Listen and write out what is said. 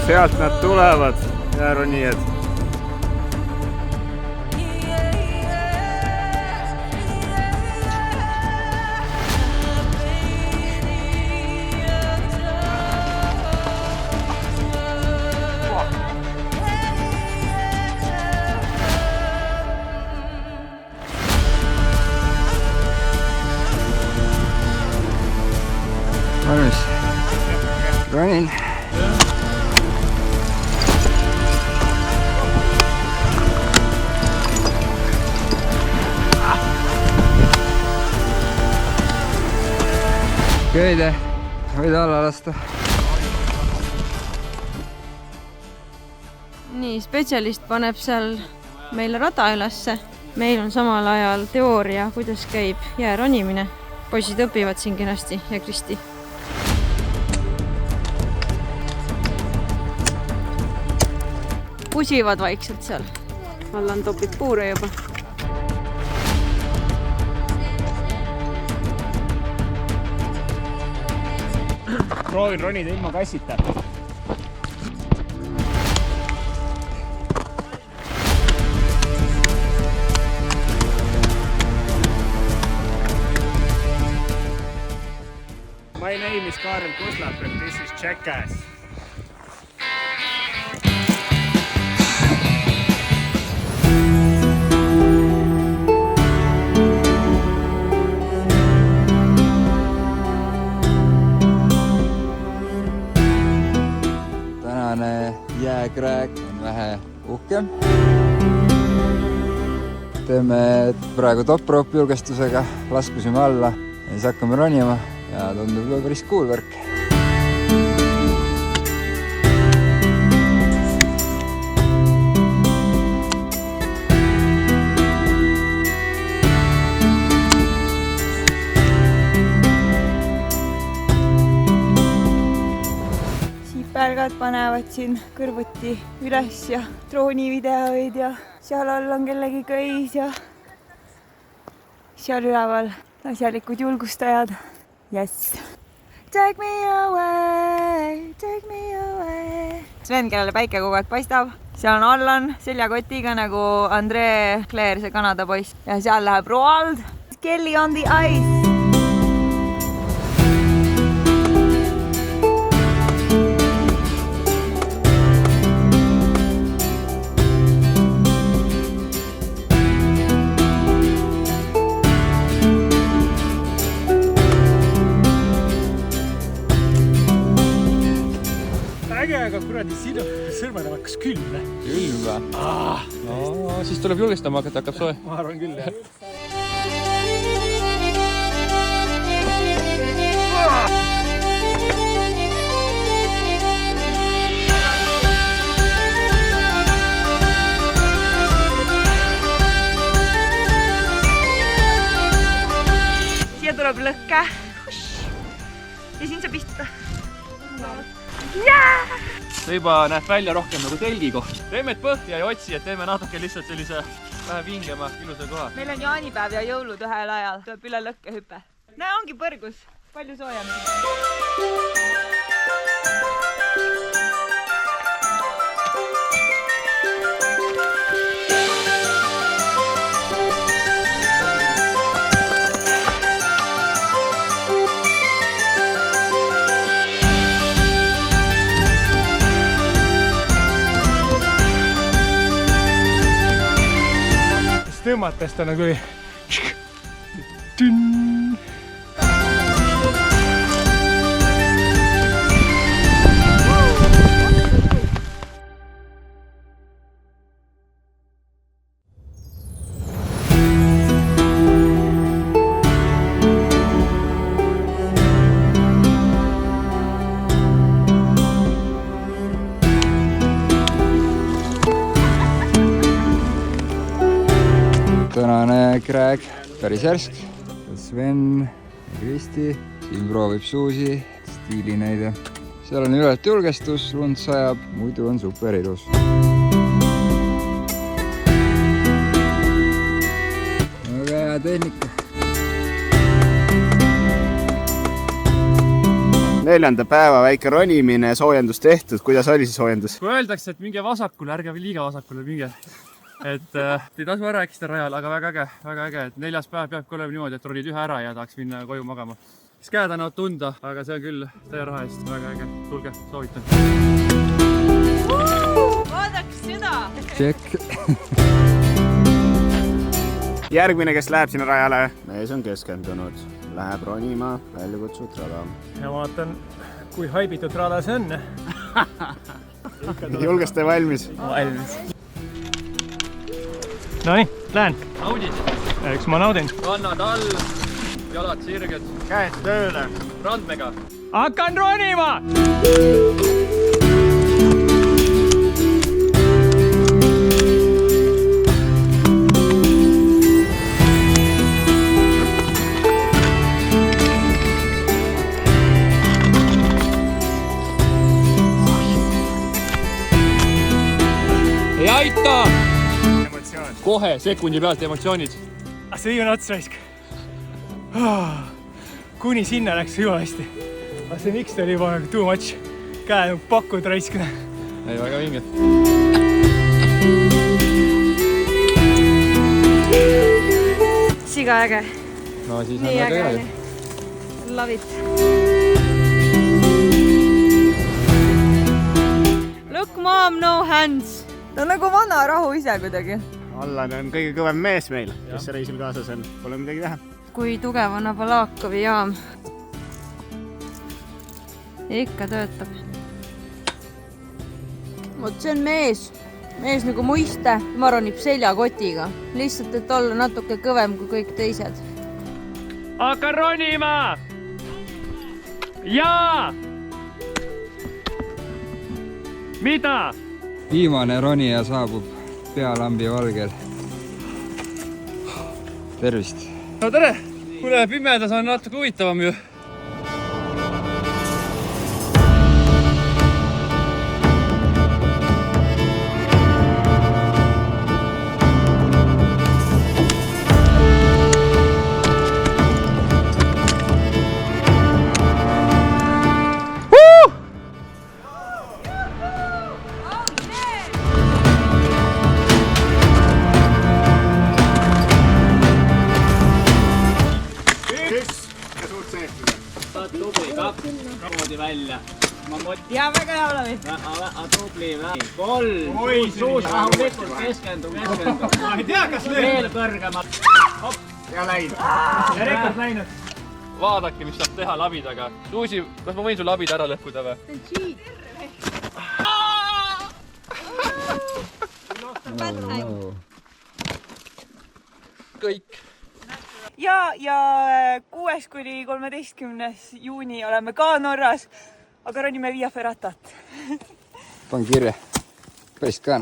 sealt nad tulevad, jääronijad. Valmis. Ronin. Köide, võid alla lasta. Nii, spetsialist paneb seal meile rada ülesse. Meil on samal ajal teooria, kuidas käib jääronimine. Poisid õpivad siin kenasti ja Kristi. Pusivad vaikselt seal. Allan topib puure juba. Proovin ronida ilma kassita. My name is Karel Kuslap and this is Jackass. Tänane jääkrääk on vähe uhkem. Teeme praegu top-rope julgestusega, laskusime alla ja siis hakkame ronima ja tundub juba päris cool värk. Pälgad panevad siin kõrvuti üles ja droonivideoid ja seal all on kellegi köis ja seal üleval asjalikud julgustajad. Yes! Take me away, take me away. Sven, kellele päike kogu aeg paistab. Seal on Allan seljakotiga nagu André Claire, see Kanada poiss. Ja seal läheb Roald. Kelly on the ice. Aga kuradi sinu sõrmad hakkas külm. Külm või? No, siis tuleb julgestama hakata, hakkab soe. Ma arvan küll, jah. Siia tuleb lõhke. Ja siin saab istuda. Yeah! See juba näeb välja rohkem nagu telgi koht. Teeme põhja ja otsi, et teeme natuke lihtsalt sellise vähe vingema ilusa koha. Meil on jaanipäev ja jõulud ühel ajal. Tuleb üle lõkkehüpe. Näe, ongi põrgus. Palju soojem. Tõmmates ta nagu oli. Tänane krääk päris järsk. Sven ja Kristi. Siin proovib suusi. Stiilinäide. Seal on ülelt julgestus, lund sajab, muidu on super ilus. Väga hea tehnika. 4. päeva väike ronimine, soojendus tehtud. Kuidas oli see soojendus? kui öeldakse, et minge vasakule, ärge liiga vasakule minge. Et ei tasu ära eksida rajal, aga väga äge, et 4. päev peabki olema niimoodi, et ronid ühe ära ja tahaks minna koju magama. Siis käed annavad tunda, aga see on küll teie raha eest väga äge. Tulge, soovitan. Vaadake seda! Check. Järgmine, kes läheb sinna rajale, mees on keskendunud. Läheb ronima väljakutsutud rada. Ja vaatan, kui haibitud rada see on. Julgeste valmis? Valmis. Nonii, lähen. Naudid. Eks ma naudin. Kannad all, jalad sirged. Käed tööle. Randmega. Hakkan ronima! Ei aita! Kohe, sekundi pealt emotsioonid. See viimane ots raisk. Kuni sinna läks jumala hästi. Aga see miks ta oli juba too much. Käed pakud raisk. Ei, väga vinge. Siga äge. No siis on Nii väga äge. hea. Love it. Look mom, no hands. ta on nagu vana rahu ise kuidagi. Allan on kõige kõvem mees meil, kes reisil kaasas on. Pole midagi teha. Kui tugev on Abalakovi jaam. Ikka töötab. Vot see on mees. Mees nagu muiste. Ma ronib seljakotiga. Lihtsalt, et olla natuke kõvem kui kõik teised. Hakka ronima! Jaa! Mida? Viimane ronija saabub pealambi valgel. Tervist! No tere! Kuule, pimedas on natuke huvitavam ju. ja väga hea olevi. Tubli, 3, suus rahulikult, keskendu. Ma ei tea, kas lööb. Veel kõrgemalt. Ja läinud. Ja rekord läinud. Vaadake, mis saab teha labidaga. Suusi, kas ma võin su labida ära lõhkuda või? No. Kõik. ja 6. kuni 13. juuni oleme ka Norras, aga ronime Via Ferratat. Pan kirja. Päris ka.